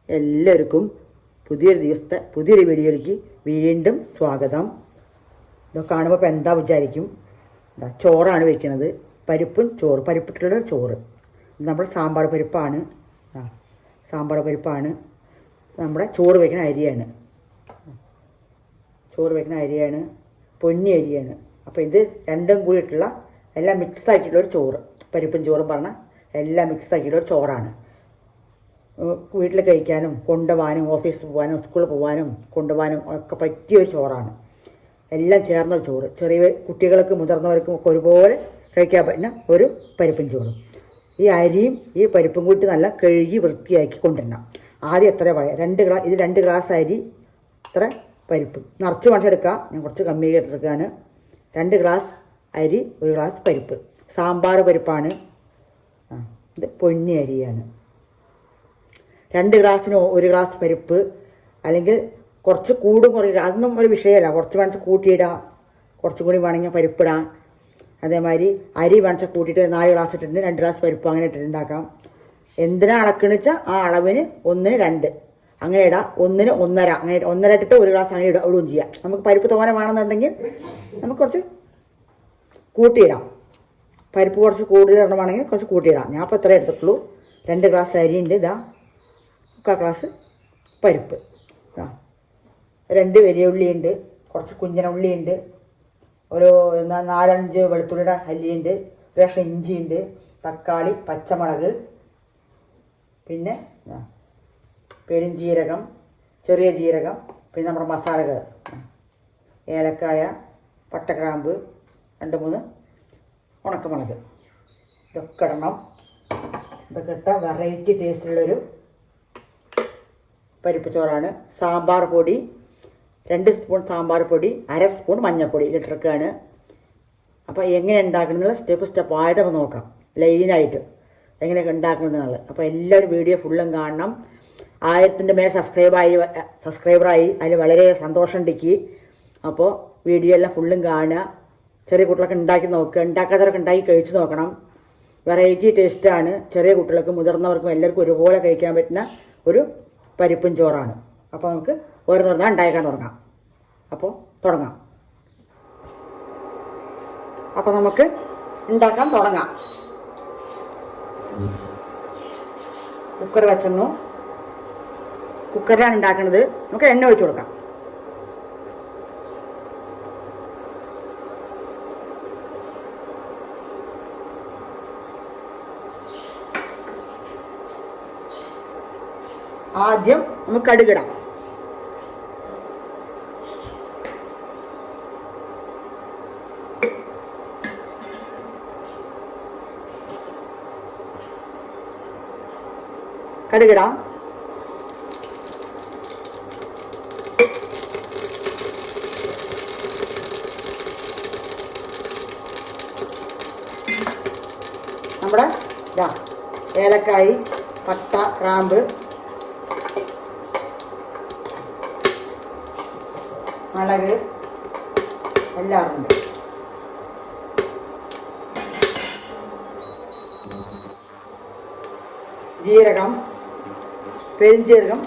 എല്ലാവർക്കും പുതിയൊരു വീഡിയോയിലേക്ക് വീണ്ടും സ്വാഗതം. ഇതൊക്കെ കാണുമ്പോൾ ഇപ്പോൾ എന്താ വിചാരിക്കും, ചോറാണ് വെക്കുന്നത്. പരിപ്പിട്ടുള്ള ചോറ്. നമ്മുടെ സാമ്പാർ പരിപ്പാണ്. നമ്മുടെ ചോറ് വയ്ക്കുന്ന അരിയാണ്. പൊന്നി അരിയാണ്. അപ്പോൾ ഇത് രണ്ടും കൂടിയിട്ടുള്ള എല്ലാം മിക്സ് ആക്കിയിട്ടുള്ളൊരു ചോറ്. പരിപ്പും ചോറും പറഞ്ഞാൽ എല്ലാം മിക്സ് ആക്കിയിട്ടുള്ളൊരു ചോറാണ്. വീട്ടിൽ കഴിക്കാനും കൊണ്ടുപോകാനും ഓഫീസിൽ പോകാനും സ്കൂളിൽ പോകാനും കൊണ്ടുപോകാനും ഒക്കെ പറ്റിയൊരു ചോറാണ്. എല്ലാം ചേർന്ന ചോറ്. ചെറിയ കുട്ടികൾക്കും മുതിർന്നവർക്കും ഒക്കെ ഒരുപോലെ കഴിക്കാൻ പറ്റുന്ന ഒരു പരിപ്പും ചോറും. ഈ അരിയും ഈ പരിപ്പും കൂട്ടി നല്ല കഴുകി വൃത്തിയാക്കി കൊണ്ടുവരണം. ആദ്യം എത്ര പറയാം, 2 ഗ്ലാസ് അരി, ഇത്ര പരിപ്പ് നിറച്ച് മണിച്ചെടുക്കുക. ഞാൻ കുറച്ച് കമ്മി എടുത്തിരിക്കുകയാണ്. 2 ഗ്ലാസ് അരി, 1 ഗ്ലാസ് പരിപ്പ്. സാമ്പാർ പരിപ്പാണ്. ഇത് പൊന്നി അരിയാണ്. 2 ഗ്ലാസ്സിന് 1 ഗ്ലാസ് പരിപ്പ്, അല്ലെങ്കിൽ കുറച്ച് കൂടും കുറയുക അതൊന്നും ഒരു വിഷയമല്ല. കുറച്ച് വേണിച്ച് കൂട്ടിയിടാം, കുറച്ചും കൂടി വേണമെങ്കിൽ പരിപ്പിടാം. അതേമാതിരി അരി വേണിച്ച കൂട്ടിയിട്ട് 4 ഗ്ലാസ് ഇട്ടിട്ടുണ്ട്, 2 ഗ്ലാസ് പരിപ്പ് അങ്ങനെ ഇട്ടിട്ടുണ്ടാക്കാം. എന്തിനാ അളക്കണെന്ന് വെച്ചാൽ ആ അളവിന് 1-ന് 2 അങ്ങനെ ഇടാം. 1-ന് 1.5 അങ്ങനെ 1.5 ഇട്ടിട്ട് 1 ഗ്ലാസ് അങ്ങനെ ഇടുകയും ചെയ്യാം. നമുക്ക് പരിപ്പ് തോനെ വേണമെന്നുണ്ടെങ്കിൽ നമുക്ക് കുറച്ച് കൂട്ടിയിടാം. പരിപ്പ് കുറച്ച് കൂടുതൽ ഇടണമെങ്കിൽ കുറച്ച് കൂട്ടിയിടാം. ഞാൻ ഇപ്പോൾ ഇത്രേ എടുത്തിട്ടുള്ളൂ. 2 ഗ്ലാസ് അരിയുണ്ട്. 1/4 ഗ്ലാസ് പരിപ്പ്. 2 വലിയ ഉള്ളിയുണ്ട്, കുറച്ച് കുഞ്ഞന ഉള്ളിയുണ്ട്, ഒരു 4-5 വെളുത്തുള്ളിയുടെ അല്ലിയുണ്ട്, 1 കഷ്ണം ഇഞ്ചിയുണ്ട്, തക്കാളി, പച്ചമുളക്, പിന്നെ പെരുംജീരകം, ചെറിയ ജീരകം, പിന്നെ നമ്മുടെ മസാലകൾ ഏലക്കായ, പട്ടഗ്രാമ്പ്, 2-3 ഉണക്കമുളക്. ഇതൊക്കെ ഇടണം. ഇതൊക്കെ ഇട്ട വെറൈറ്റി ടേസ്റ്റുള്ളൊരു പരിപ്പ് ചോറാണ്. സാമ്പാർ പൊടി 2 സ്പൂൺ സാമ്പാർ പൊടി, 1/2 സ്പൂൺ മഞ്ഞൾപ്പൊടി ഇട്ടിരിക്കുകയാണ്. അപ്പോൾ എങ്ങനെ ഉണ്ടാക്കണമെന്നുള്ള സ്റ്റെപ്പായിട്ട് നമുക്ക് നോക്കാം, ലൈനായിട്ട് എങ്ങനെയൊക്കെ ഉണ്ടാക്കണമെന്നുള്ളത്. അപ്പോൾ എല്ലാവരും വീഡിയോ ഫുള്ളും കാണണം. 1000-ൻ്റെ മേലെ സബ്സ്ക്രൈബറായി അതിൽ വളരെ സന്തോഷം ഉണ്ടെങ്കിൽ. അപ്പോൾ വീഡിയോ എല്ലാം ഫുള്ളും കാണുക. ചെറിയ കുട്ടികളൊക്കെ ഉണ്ടാക്കി നോക്കുക, ഉണ്ടാക്കാത്തവരൊക്കെ ഉണ്ടാക്കി കഴിച്ച് നോക്കണം. വെറൈറ്റി ടേസ്റ്റാണ്. ചെറിയ കുട്ടികൾക്കും മുതിർന്നവർക്കും എല്ലാവർക്കും ഒരുപോലെ കഴിക്കാൻ പറ്റുന്ന ഒരു പരിപ്പും ചോറാണ്. അപ്പോൾ നമുക്ക് ഓരോന്നോരോന്നാ ഉണ്ടാക്കാൻ തുടങ്ങാം. അപ്പോൾ തുടങ്ങാം. അപ്പോൾ നമുക്ക് ഉണ്ടാക്കാൻ തുടങ്ങാം. കുക്കർ വെച്ചെന്നു. കുക്കറിലാണ് ഉണ്ടാക്കുന്നത്. നമുക്ക് എണ്ണ ഒഴിച്ചു കൊടുക്കാം. ആദ്യം നമുക്ക് കടുകിടാം. കടുകിടാം. നമ്മുടെ ഏലക്കായി, പട്ട, ഗ്രാമ്പ്, മുളക് എല്ലാം ഉണ്ട്. ജീരകം, പെരുംജീരകം,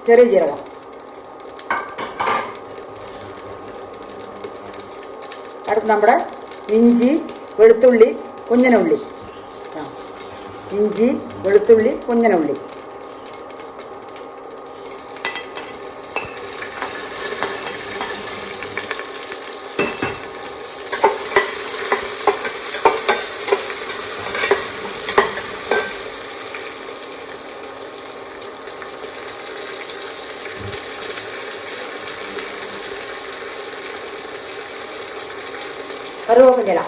ചെറിയ ജീരകം. അടുത്ത് നമ്മുടെ ഇഞ്ചി, വെളുത്തുള്ളി, കുഞ്ഞനുള്ളി. ഇഞ്ചി, വെളുത്തുള്ളി, കുഞ്ഞനുള്ളി. കറുവേപ്പില.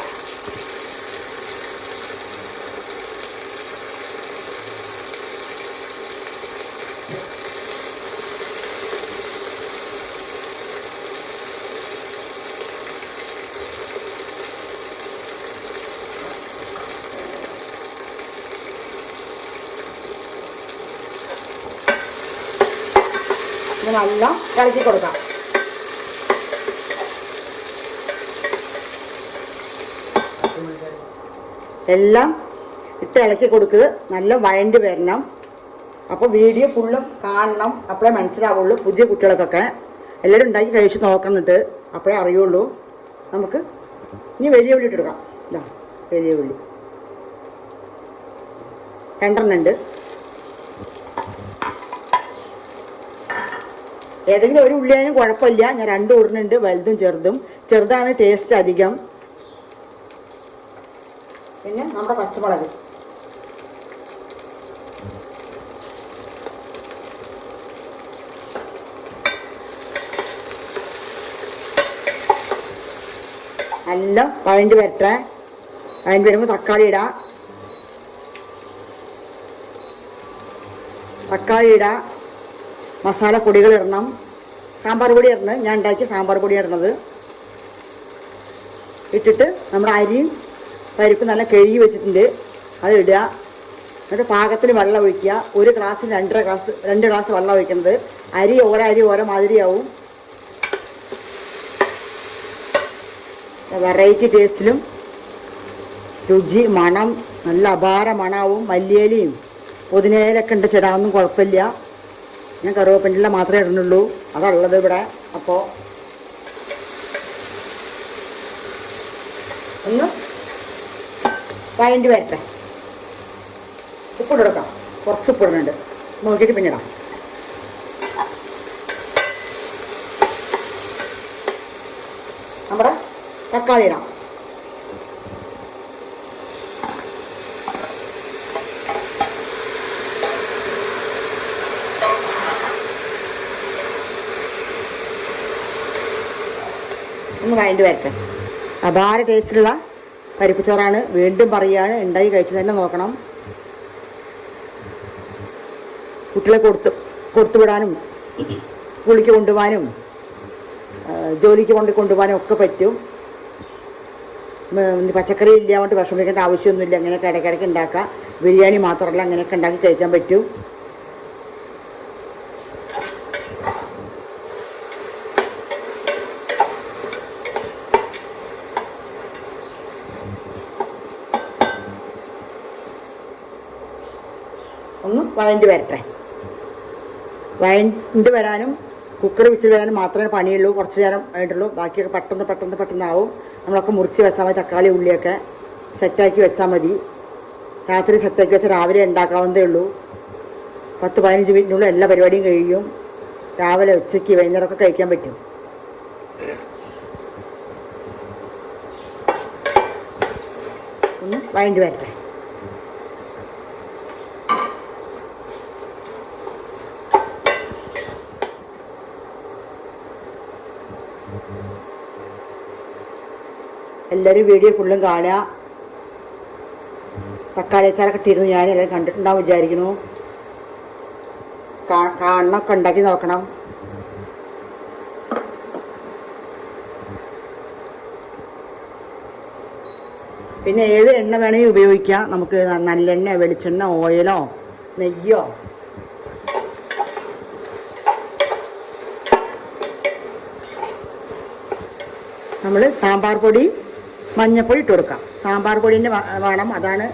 നല്ല ഇളക്കി കൊടുക്കാം. എല്ലാം ഇട്ട് ഇളക്കി കൊടുക്കുക. നല്ല വഴണ്ടി വരണം. അപ്പോൾ വീഡിയോ ഫുള്ളും കാണണം, അപ്പോഴേ മനസ്സിലാവുള്ളൂ. പുതിയ കുട്ടികൾക്കൊക്കെ എല്ലാവരും ഉണ്ടാക്കി കഴിച്ച് നോക്കുന്നുണ്ട്, അപ്പോഴേ അറിയുള്ളൂ. നമുക്ക് ഇനി വലിയ ഉള്ളി ഇട്ടെടുക്കാം. ഇതാ വലിയ ഉള്ളി 2 ഉണ്ട്. ഏതെങ്കിലും ഒരു ഉള്ളിയായാലും കുഴപ്പമില്ല. ഞാൻ 2 ഉരുളുണ്ട്, വലുതും ചെറുതും. ചെറുതാണ് ടേസ്റ്റ് അധികം. പിന്നെ നമ്മുടെ പച്ചമുളക്, എല്ലാം വഴണ്ടി വരട്ടെ. വഴണ്ടി വരുമ്പോൾ തക്കാളി ഇടാം. മസാലപ്പൊടികൾ ഇടണം. സാമ്പാർ പൊടി ഇടണം. ഞാൻ ഉണ്ടാക്കിയ സാമ്പാർ പൊടി ഇടണത് ഇട്ടിട്ട് നമ്മുടെ അരിയും പരിപ്പ് നല്ല കഴുകി വെച്ചിട്ടുണ്ട്, അത് ഇടുക. എന്നിട്ട് പാകത്തിന് വെള്ളം ഒഴിക്കുക. 1 ഗ്ലാസ്സിന് 2 ഗ്ലാസ് വെള്ളം ഒഴിക്കുന്നത്. അരി ഓരോ മാതിരിയാവും. വെറൈറ്റി ടേസ്റ്റിലും രുചി, മണം നല്ല അപാര മണാവും. മല്ലിയിലയും പുതിനയിലൊക്കെ ഉണ്ട്, ചിടാനൊന്നും കുഴപ്പമില്ല. ഞാൻ കറുവേപ്പില മാത്രമേ ഇടുന്നുള്ളൂ, അതുള്ളത് ഇവിടെ. അപ്പോൾ ഒന്ന് വഴണ്ടി വരട്ടെ. ഉപ്പിട്ടെടുക്കാം, കുറച്ച് ഉപ്പിടുന്നുണ്ട്, നോക്കിയിട്ട് പിന്നെ ഇടാം. നമ്മുടെ തക്കാളി ഇടാം. ഒന്ന് വഴണ്ടി വരട്ടെ. അപാര ടേസ്റ്റിലുള്ള പരിപ്പ് ചോറാണ്. വീണ്ടും പറയുകയാണ്, ഉണ്ടാക്കി കഴിച്ച് തന്നെ നോക്കണം. കുട്ടികളെ കൊടുത്തു വിടാനും സ്കൂളിലേക്ക് കൊണ്ടുപോകാനും ജോലിക്ക് കൊണ്ടുപോകാനും ഒക്കെ പറ്റും. പച്ചക്കറി ഇല്ലാണ്ട് വിഷമിക്കേണ്ട ആവശ്യമൊന്നുമില്ല. അങ്ങനെയൊക്കെ ഇടയ്ക്കിടയ്ക്ക് ഉണ്ടാക്കാം. ബിരിയാണി മാത്രമല്ല, അങ്ങനെയൊക്കെ ഉണ്ടാക്കി കഴിക്കാൻ പറ്റും. ഒന്ന് വഴണ്ടി വരട്ടെ. വഴണ്ടി വരാനും കുക്കർ വിസിൽ വരാനും മാത്രമേ പണിയുള്ളൂ. കുറച്ച് നേരം ആയിട്ടുള്ളൂ. ബാക്കിയൊക്കെ പെട്ടെന്നാവും. നമ്മളൊക്കെ മുറിച്ച് വെച്ചാൽ മതി. തക്കാളി ഉള്ളിയൊക്കെ സെറ്റാക്കി വെച്ചാൽ മതി. രാത്രി സെറ്റാക്കി വെച്ചാൽ രാവിലെ ഉണ്ടാക്കാവുന്നതേ ഉള്ളൂ. 10-15 മിനിറ്റിനുള്ളിൽ എല്ലാ പരിപാടിയും കഴിയും. രാവിലെ, ഉച്ചയ്ക്ക്, വൈകുന്നേരമൊക്കെ കഴിക്കാൻ പറ്റും. ഒന്ന് വഴണ്ടി വരട്ടെ. എല്ലാവരും വീഡിയോ ഫുള്ളും കാണുക. തക്കാളി അച്ചാറൊക്കെ ഇട്ടിരുന്നു, ഞാൻ എല്ലാവരും കണ്ടിട്ടുണ്ടാവും വിചാരിക്കുന്നു. കാണണമൊക്കെ ഉണ്ടാക്കി നോക്കണം. പിന്നെ ഏത് എണ്ണ വേണമെങ്കിൽ ഉപയോഗിക്കാം. നമുക്ക് നല്ലെണ്ണ, വെളിച്ചെണ്ണ, ഓയിലോ നെയ്യോ. നമ്മൾ സാമ്പാർ പൊടി, മഞ്ഞൾപ്പൊടി ഇട്ട് കൊടുക്കാം. സാമ്പാർ പൊടിൻ്റെ വേണം, അതാണ്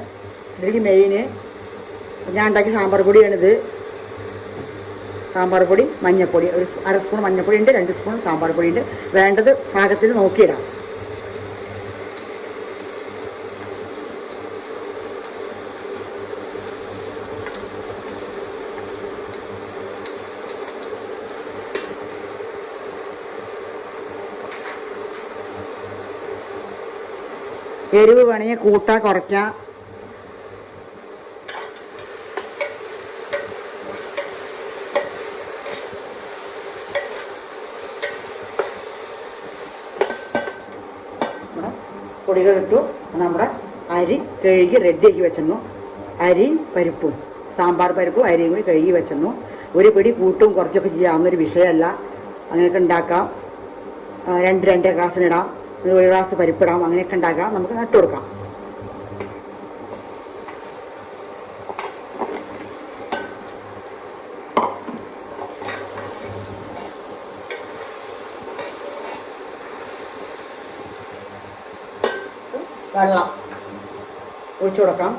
ഇതിലേക്ക് മെയിന്. ഞാൻ ഉണ്ടാക്കിയ സാമ്പാർ പൊടിയാണിത്. സാമ്പാർ പൊടി, മഞ്ഞൾപ്പൊടി, ഒരു 1/2 സ്പൂൺ മഞ്ഞൾപ്പൊടി ഉണ്ട്, 2 സ്പൂൺ സാമ്പാർ പൊടി ഉണ്ട്. വേണ്ടത് പാകത്തിന് നോക്കിയിടാം. എരിവ് വേണമെങ്കിൽ കൂട്ടാ കുറയ്ക്കാം. പൊടികളിട്ടു. നമ്മുടെ അരി കഴുകി റെഡിയാക്കി വെച്ചിരുന്നു. അരിയും പരിപ്പും, സാമ്പാർ പരിപ്പും അരിയും കൂടി കഴുകി വെച്ചിരുന്നു. ഒരു പിടി കൂട്ടും കുറച്ചൊക്കെ ചെയ്യാവുന്നൊരു വിഷയമല്ല. അങ്ങനെയൊക്കെ ഉണ്ടാക്കാം. 2-2.5 ഗ്ലാസ്സിനിടാം. 1 ഗ്ലാസ് പരിപ്പിടാം. അങ്ങനെയൊക്കെ ഉണ്ടാക്കാം. നമുക്ക് നട്ടു കൊടുക്കാം. വെള്ളം ഒഴിച്ചു കൊടുക്കാം.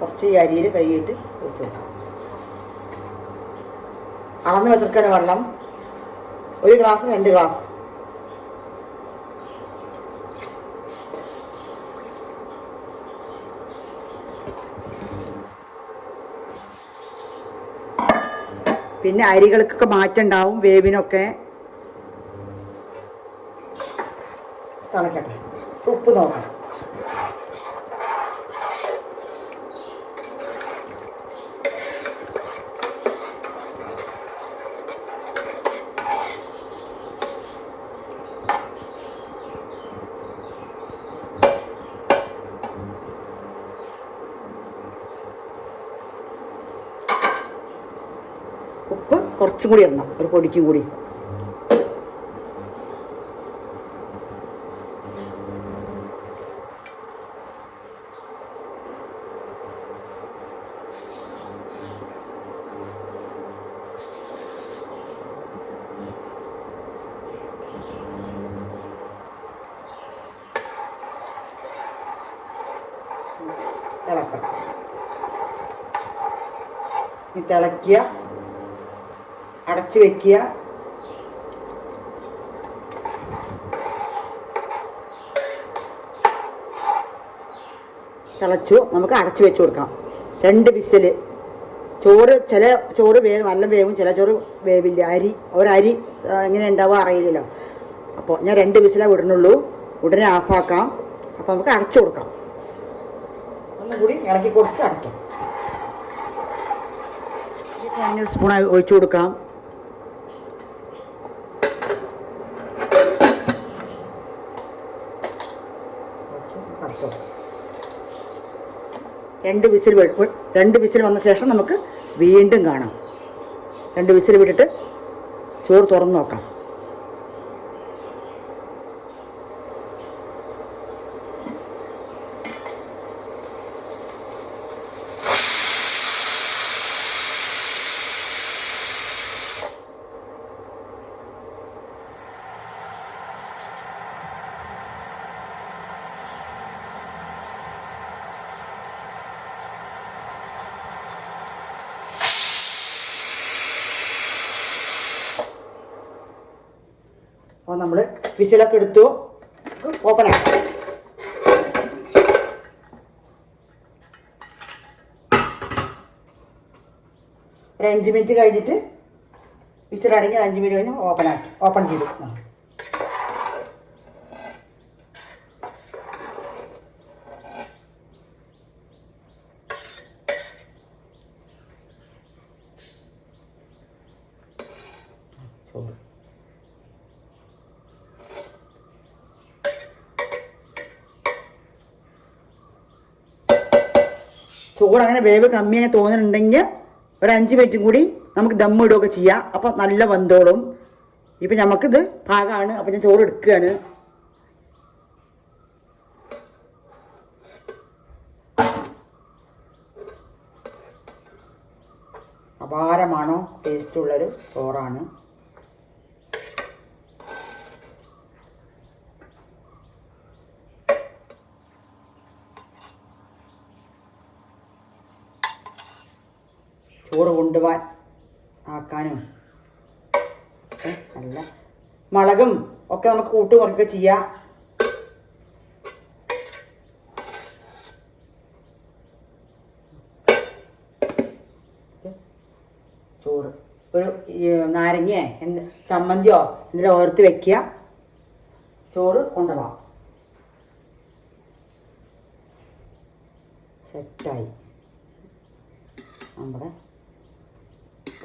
കുറച്ച് ഈ അരിയിൽ കഴുകിയിട്ട് ഒഴിച്ച് കൊടുക്കാം. അളന്ന് വെച്ചിരിക്കുന്ന വെള്ളം 1 ഗ്ലാസ് 2 ഗ്ലാസ്. പിന്നെ അരികൾക്കൊക്കെ മാറ്റം ഉണ്ടാവും, വേവിനൊക്കെ. തിളക്കട്ടെ. ഉപ്പ് നോക്കണം. ഉപ്പ് കുറച്ചും കൂടി ഇടണം, ഒരു പൊടിക്കും കൂടി. ഇളക്കാം. തിളക്കുക, അടച്ചു വെക്കുക. തിളച്ചു, നമുക്ക് അടച്ചു വെച്ച് കൊടുക്കാം. 2 വിസിൽ. ചോറ് ചില ചോറ് നല്ല വേവും, ചില ചോറ് വേവില്ല. ഒരരി എങ്ങനെ ഉണ്ടാവുക അറിയില്ലല്ലോ. അപ്പോൾ ഞാൻ 2 വിസിലേ വിടണുള്ളൂ. ഉടനെ ഓഫാക്കാം. അപ്പോൾ നമുക്ക് അടച്ചു കൊടുക്കാം. ഒന്നും കൂടി ഇളക്കി കൊടുത്ത് അടയ്ക്കാം. 1 സ്പൂൺ ഒഴിച്ചു കൊടുക്കാം. രണ്ട് വിസിൽ വന്ന ശേഷം നമുക്ക് വീണ്ടും കാണാം. 2 വിസിൽ വിട്ടിട്ട് ചോറ് തുറന്ന് നോക്കാം. അപ്പോൾ നമ്മൾ വിസിലൊക്കെ എടുത്തു. ഓപ്പണാക്കി ഒരു 5 മിനിറ്റ് കഴിഞ്ഞിട്ട് വിസിലടങ്ങി 5 മിനിറ്റ് കഴിഞ്ഞ് ഓപ്പൺ ചെയ്തു. ചോറ് ചോറ് അങ്ങനെ വേവ് കമ്മിയായി തോന്നുന്നുണ്ടെങ്കിൽ ഒരു 5 മിനിറ്റും കൂടി നമുക്ക് ദം ഇടുകയൊക്കെ ചെയ്യാം. അപ്പം നല്ല വെന്തോളും. ഇപ്പം നമുക്കിത് പാകമാണ്. അപ്പം ഞാൻ ചോറ് എടുക്കുകയാണ്. അപാരമാണോ ടേസ്റ്റുള്ളൊരു ചോറാണ്. ചോറ് കൊണ്ടുപോകാൻ ആക്കാനും നല്ല മുളകും ഒക്കെ നമുക്ക് കൂട്ട് കുറയ്ക്കുക ചെയ്യാം. ചോറ് ഒരു നാരങ്ങയോ ചമ്മന്തിയോ എന്തെങ്കിലും ഓർത്ത് വെക്കുക. ചോറ് കൊണ്ടുപോകാം. സെറ്റായി നമ്മുടെ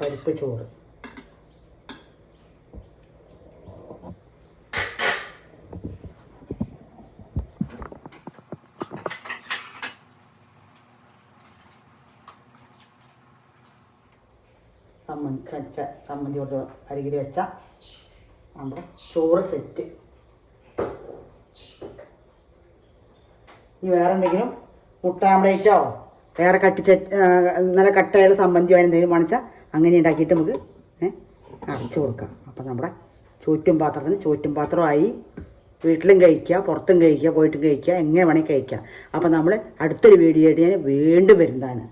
പരിപ്പ് ചോറ്. ചമ്മന്തി കൊണ്ട് അരികിൽ വെച്ച നമ്മുടെ ചോറ് സെറ്റ്. ഇനി വേറെ എന്തെങ്കിലും മുട്ട ആംപ്ലേറ്റോ വേറെ നല്ല കട്ടയുള്ള സമ്മന്തിയോ എന്തെങ്കിലും വാങ്ങിച്ചാൽ അങ്ങനെ ഉണ്ടാക്കിയിട്ട് നമുക്ക് അടച്ചു കൊടുക്കാം. അപ്പം നമ്മുടെ ചോറ്റും പാത്രത്തിന് ചോറ്റും പാത്രമായി. വീട്ടിലും കഴിക്കുക, പുറത്തും കഴിക്കുക, പോയിട്ടും കഴിക്കുക, എങ്ങനെ വേണമെങ്കിൽ കഴിക്കാം. അപ്പോൾ നമ്മൾ അടുത്തൊരു വീഡിയോ ആയിട്ട് ഞാൻ വീണ്ടും വരുന്നതാണ്.